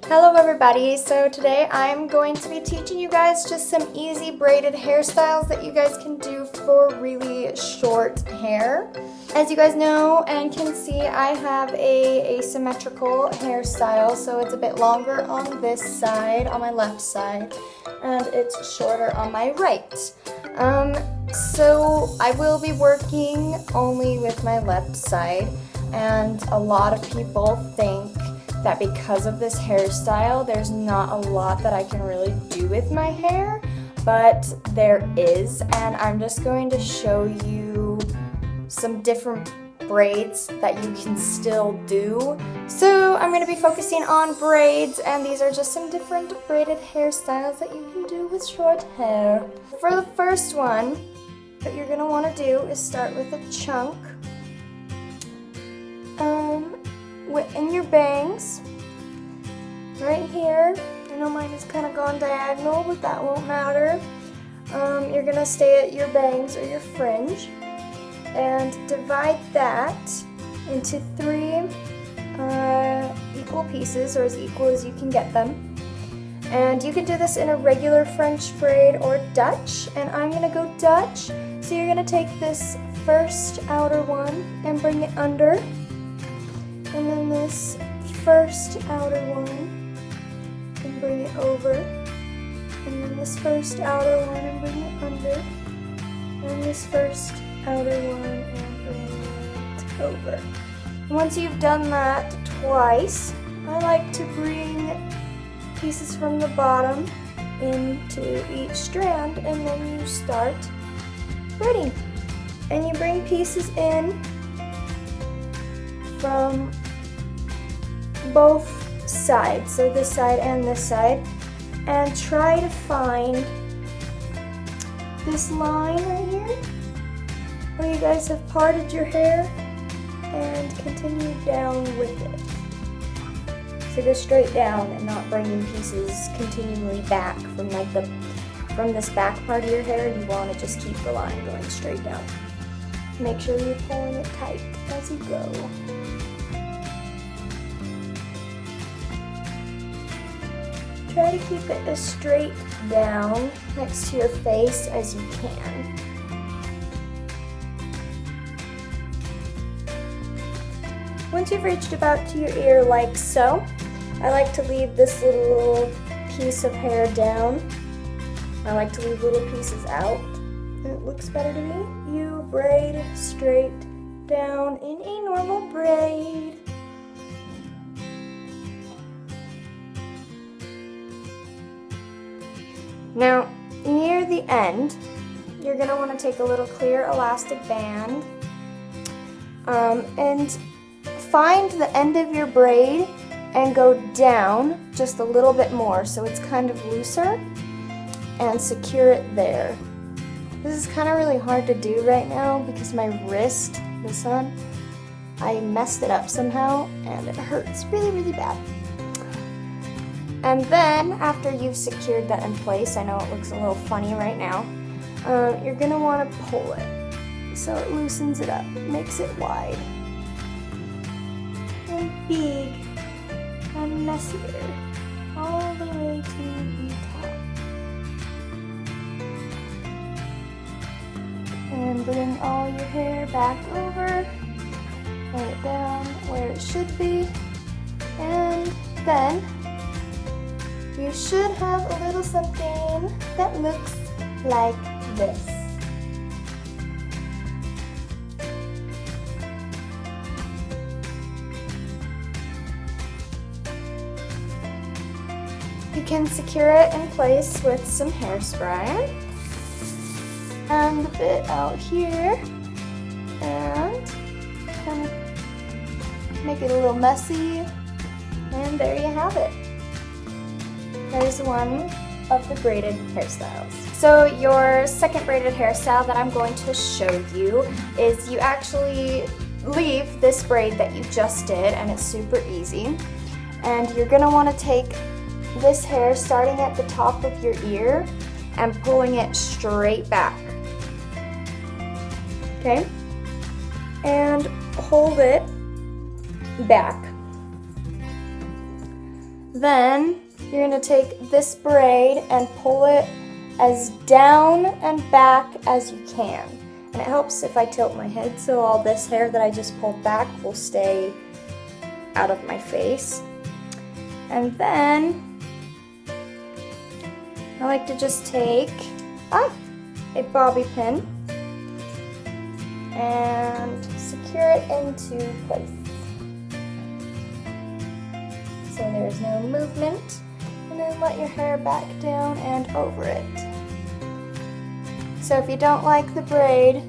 Hello everybody, so today I'm going to be teaching you guys just some easy braided hairstyles that you guys can do for really short hair. As you guys know and can see, I have a asymmetrical hairstyle, so it's a bit longer on this side, on my left side, and it's shorter on my right. So I will be working only with my left side, and a lot of people think that because of this hairstyle, there's not a lot that I can really do with my hair, but there is, and I'm just going to show you some different braids that you can still do. So I'm going to be focusing on braids, and these are just some different braided hairstyles that you can do with short hair. For the first one, what you're going to want to do is start with a chunk in your bangs, right here. I know mine is kind of gone diagonal, but that won't matter. You're going to stay at your bangs or your fringe and divide that into 3 equal pieces, or as equal as you can get them. And you can do this in a regular French braid or Dutch, and I'm going to go Dutch. So you're going to take this first outer one and bring it under, and then this first outer one and bring it over, and then this first outer one and bring it under, and this first outer one and bring it over. And once you've done that twice, I like to bring pieces from the bottom into each strand, and then you start braiding. And you bring pieces in from both sides, so this side and this side, and try to find this line right here where you guys have parted your hair, and continue down with it. So go straight down and not bringing pieces continually back from from this back part of your hair. You want to just keep the line going straight down. Make sure you're pulling it tight as you go. Try to keep it as straight down next to your face as you can. Once you've reached about to your ear like so, I like to leave this little piece of hair down. I like to leave little pieces out. It looks better to me. You braid straight down in a normal braid. Now, near the end, you're going to want to take a little clear elastic band and find the end of your braid and go down just a little bit more so it's kind of looser, and secure it there. This is kind of really hard to do right now because my wrist, this one, I messed it up somehow and it hurts really, really bad. And then, after you've secured that in place, I know it looks a little funny right now, you're going to want to pull it so it loosens it up, makes it wide and big and messier all the way to the top. And bring all your hair back over, lay it down where it should be, and then you should have a little something that looks like this. You can secure it in place with some hairspray and a bit out here, and kind of make it a little messy, and there you have it. There's one of the braided hairstyles. So your second braided hairstyle that I'm going to show you is you actually leave this braid that you just did, and it's super easy. And you're going to want to take this hair starting at the top of your ear and pulling it straight back. Okay? And hold it back. Then you're gonna take this braid and pull it as down and back as you can. And it helps if I tilt my head so all this hair that I just pulled back will stay out of my face. And then I like to just take a bobby pin and secure it into place. So there's no movement. And then let your hair back down and over it. So if you don't like the braid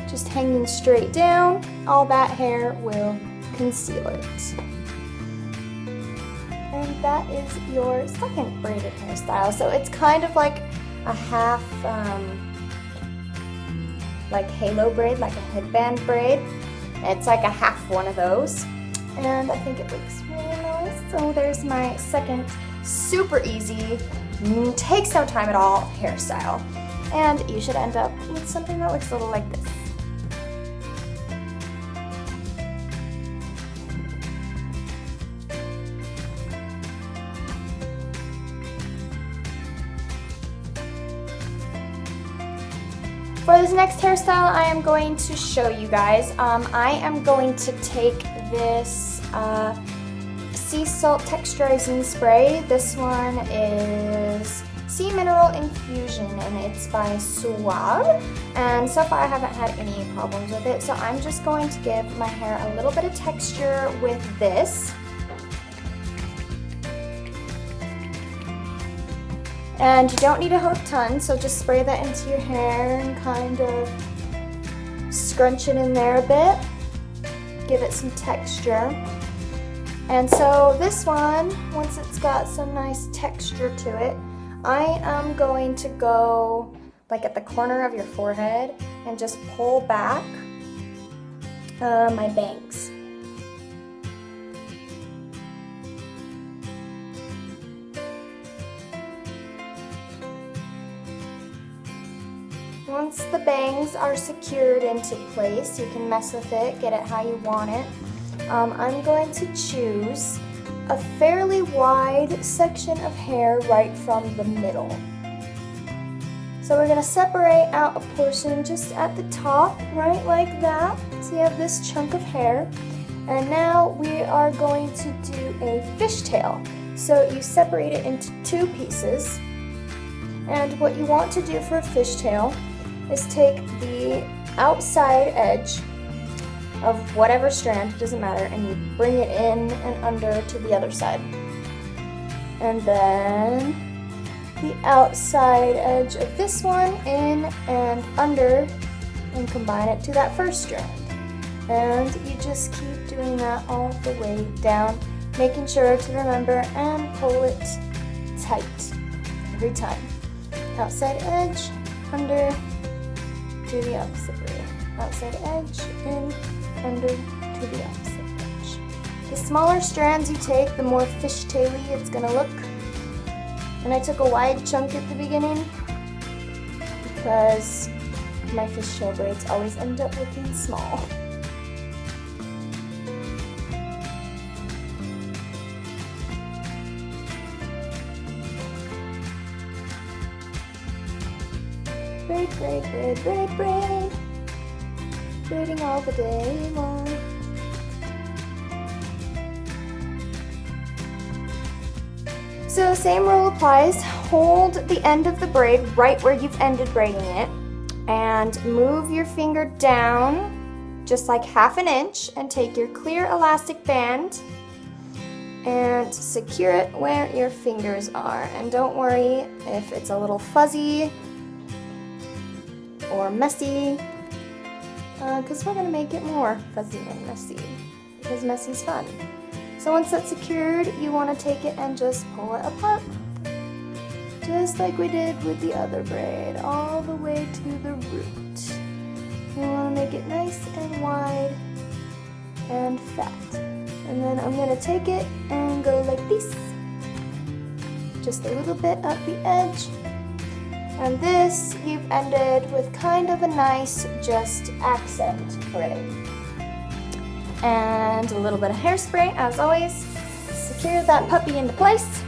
just hanging straight down, all that hair will conceal it. And that is your second braided hairstyle. So it's kind of like a half, like halo braid, like a headband braid. It's like a half one of those. And I think it looks really nice. So there's my second super easy, takes no time at all hairstyle. And you should end up with something that looks a little like this. For this next hairstyle I am going to show you guys, I am going to take this sea salt texturizing spray. This one is Sea Mineral Infusion and it's by Suave. And so far I haven't had any problems with it. So I'm just going to give my hair a little bit of texture with this. And you don't need a whole ton, so just spray that into your hair and kind of scrunch it in there a bit. Give it some texture. And so this one, once it's got some nice texture to it, I am going to go like at the corner of your forehead and just pull back my bangs. Once the bangs are secured into place, you can mess with it, get it how you want it. I'm going to choose a fairly wide section of hair right from the middle. So we're going to separate out a portion just at the top, right like that. So you have this chunk of hair. And now we are going to do a fishtail. So you separate it into two pieces. And what you want to do for a fishtail is take the outside edge of whatever strand, it doesn't matter, and you bring it in and under to the other side. And then the outside edge of this one in and under and combine it to that first strand. And you just keep doing that all the way down, making sure to remember and pull it tight every time. Outside edge, under, to the opposite way. Outside edge, in, under, to the opposite edge. The smaller strands you take, the more fishtaily it's gonna look. And I took a wide chunk at the beginning because my fishtail braids always end up looking small. Braid, braid, braid, braid, braid. Braiding all the day long. So same rule applies. Hold the end of the braid right where you've ended braiding it and move your finger down just like half an inch and take your clear elastic band and secure it where your fingers are. And don't worry if it's a little fuzzy or messy, because we're going to make it more fuzzy and messy, because messy's fun. So once that's secured, you want to take it and just pull it apart, just like we did with the other braid, all the way to the root. You want to make it nice and wide and fat. And then I'm going to take it and go like this, just a little bit up the edge. And this, you've ended with kind of a nice, just accent braid. And a little bit of hairspray, as always, secure that puppy into place,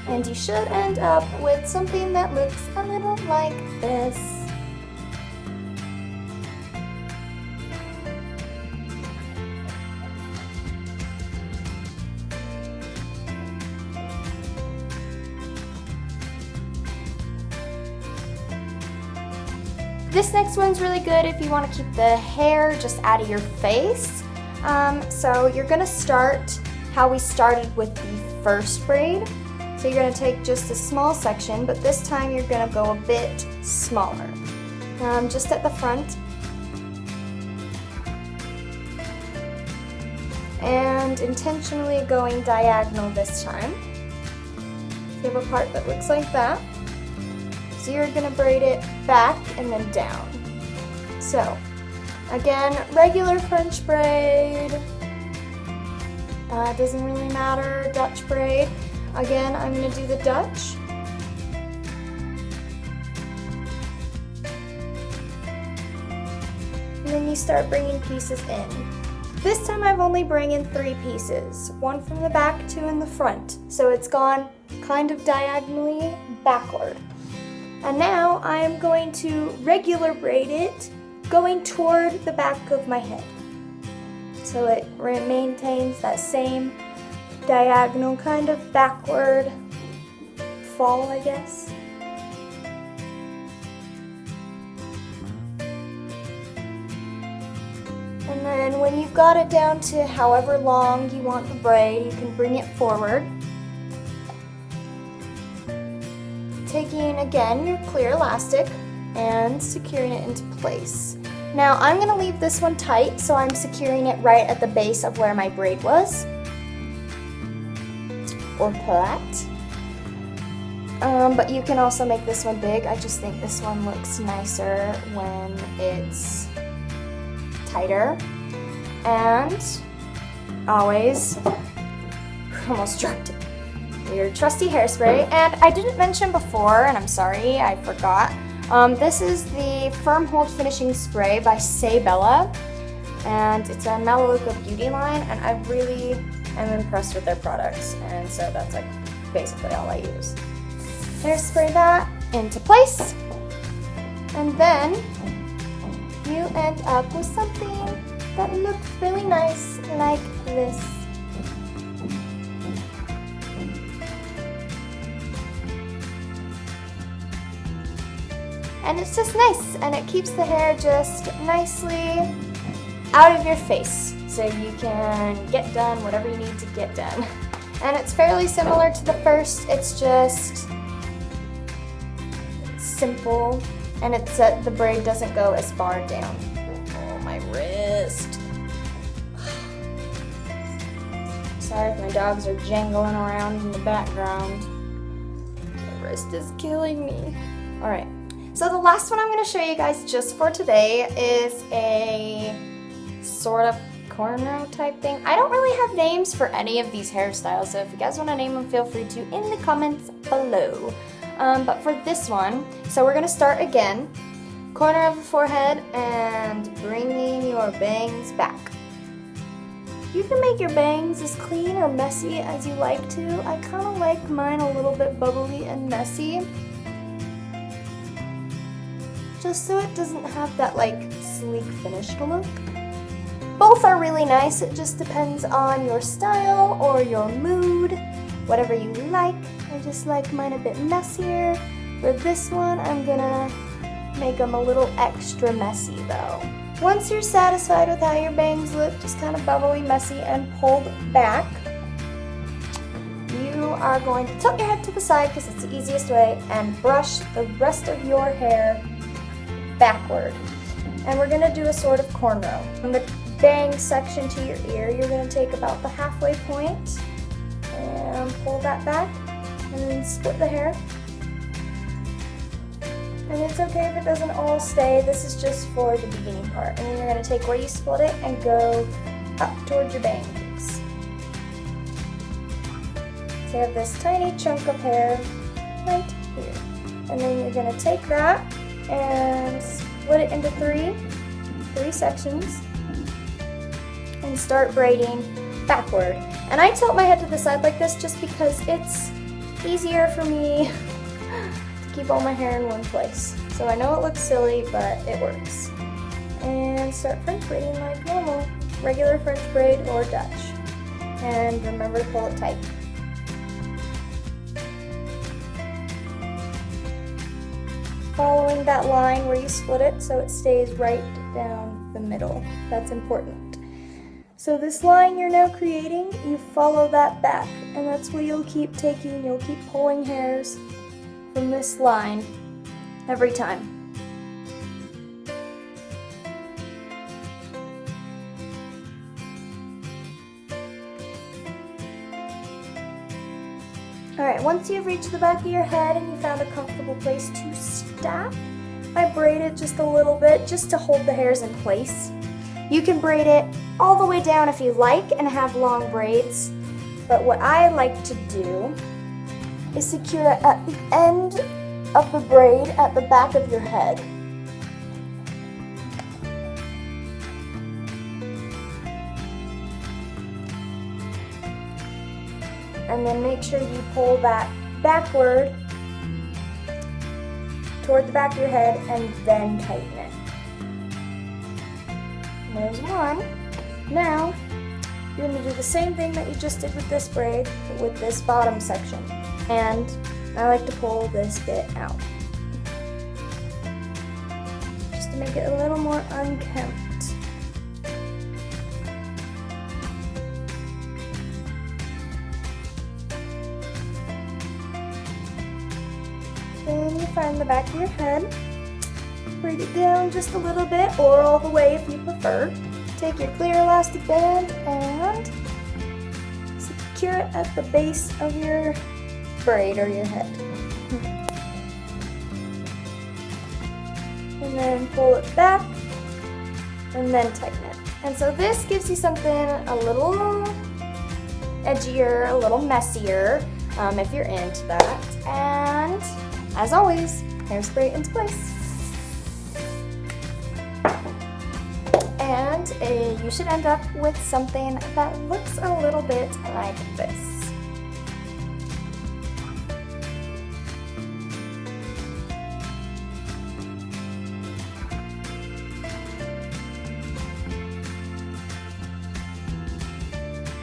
and you should end up with something that looks a little like this. This next one's really good if you want to keep the hair just out of your face. So you're going to start how we started with the first braid. So you're going to take just a small section, but this time you're going to go a bit smaller. Just at the front. And intentionally going diagonal this time. You have a part that looks like that. So you're going to braid it back and then down. So, again, regular French braid. Doesn't really matter, Dutch braid. Again, I'm going to do the Dutch. And then you start bringing pieces in. This time I've only bring in 3 pieces. 1 from the back, 2 in the front. So it's gone kind of diagonally backward. And now I'm going to regular braid it going toward the back of my head. So it maintains that same diagonal kind of backward fall, I guess. And then when you've got it down to however long you want the braid, you can bring it forward. Taking, again, your clear elastic and securing it into place. Now, I'm going to leave this one tight, so I'm securing it right at the base of where my braid was. Or plat. But you can also make this one big. I just think this one looks nicer when it's tighter. And always, almost dropped it. Your trusty hairspray, and I didn't mention before, and I'm sorry, I forgot. This is the Firm Hold Finishing Spray by Saybella, and it's a Melaleuca beauty line, and I really am impressed with their products, and so that's like basically all I use. Hairspray that into place, and then you end up with something that looks really nice like this. And it's just nice, and it keeps the hair just nicely out of your face, so you can get done whatever you need to get done. And it's fairly similar to the first, it's just simple, and it's the braid doesn't go as far down. Oh, my wrist. Sorry if my dogs are jangling around in the background. My wrist is killing me. All right. So the last one I'm going to show you guys just for today is a sort of cornrow type thing. I don't really have names for any of these hairstyles, so if you guys want to name them, feel free to in the comments below. But for this one, so we're going to start again, corner of the forehead and bringing your bangs back. You can make your bangs as clean or messy as you like to. I kind of like mine a little bit bubbly and messy, just so it doesn't have that like sleek finished look. Both are really nice, it just depends on your style or your mood, whatever you like. I just like mine a bit messier. For this one, I'm gonna make them a little extra messy though. Once you're satisfied with how your bangs look, just kind of bubbly, messy, and pulled back, you are going to tilt your head to the side because it's the easiest way and brush the rest of your hair backward. And we're going to do a sort of cornrow. From the bang section to your ear, you're going to take about the halfway point and pull that back and then split the hair. And it's okay if it doesn't all stay, this is just for the beginning part. And then you're going to take where you split it and go up towards your bangs. So you have this tiny chunk of hair right here. And then you're going to take that and split it into three sections and start braiding backward. And I tilt my head to the side like this just because it's easier for me to keep all my hair in one place. So I know it looks silly, but it works. And start French braiding like normal, regular French braid or Dutch. And remember to pull it tight. Following that line where you split it so it stays right down the middle. That's important. So this line you're now creating, you follow that back, and that's where you'll keep taking, you'll keep pulling hairs from this line every time. Alright, once you've reached the back of your head and you found a comfortable place to stop, I braid it just a little bit just to hold the hairs in place. You can braid it all the way down if you like and have long braids, but what I like to do is secure it at the end of the braid at the back of your head. And then make sure you pull that backward toward the back of your head and then tighten it. There's one. Now, you're going to do the same thing that you just did with this braid, but with this bottom section. And I like to pull this bit out, just to make it a little more unkempt. Then you find the back of your head, braid it down just a little bit or all the way if you prefer. Take your clear elastic band and secure it at the base of your braid or your head. And then pull it back and then tighten it. And so this gives you something a little edgier, a little messier, if you're into that. And as always, hairspray into place. And you should end up with something that looks a little bit like this.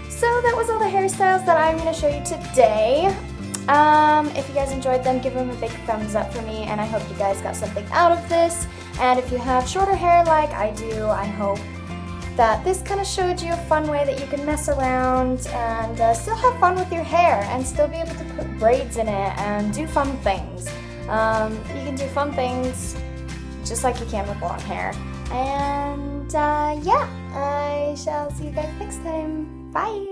So that was all the hairstyles that I'm going to show you today. If you guys enjoyed them, give them a big thumbs up for me, and I hope you guys got something out of this. And if you have shorter hair like I do, I hope that this kind of showed you a fun way that you can mess around and still have fun with your hair and still be able to put braids in it and do fun things. You can do fun things just like you can with long hair. And yeah, I shall see you guys next time. Bye!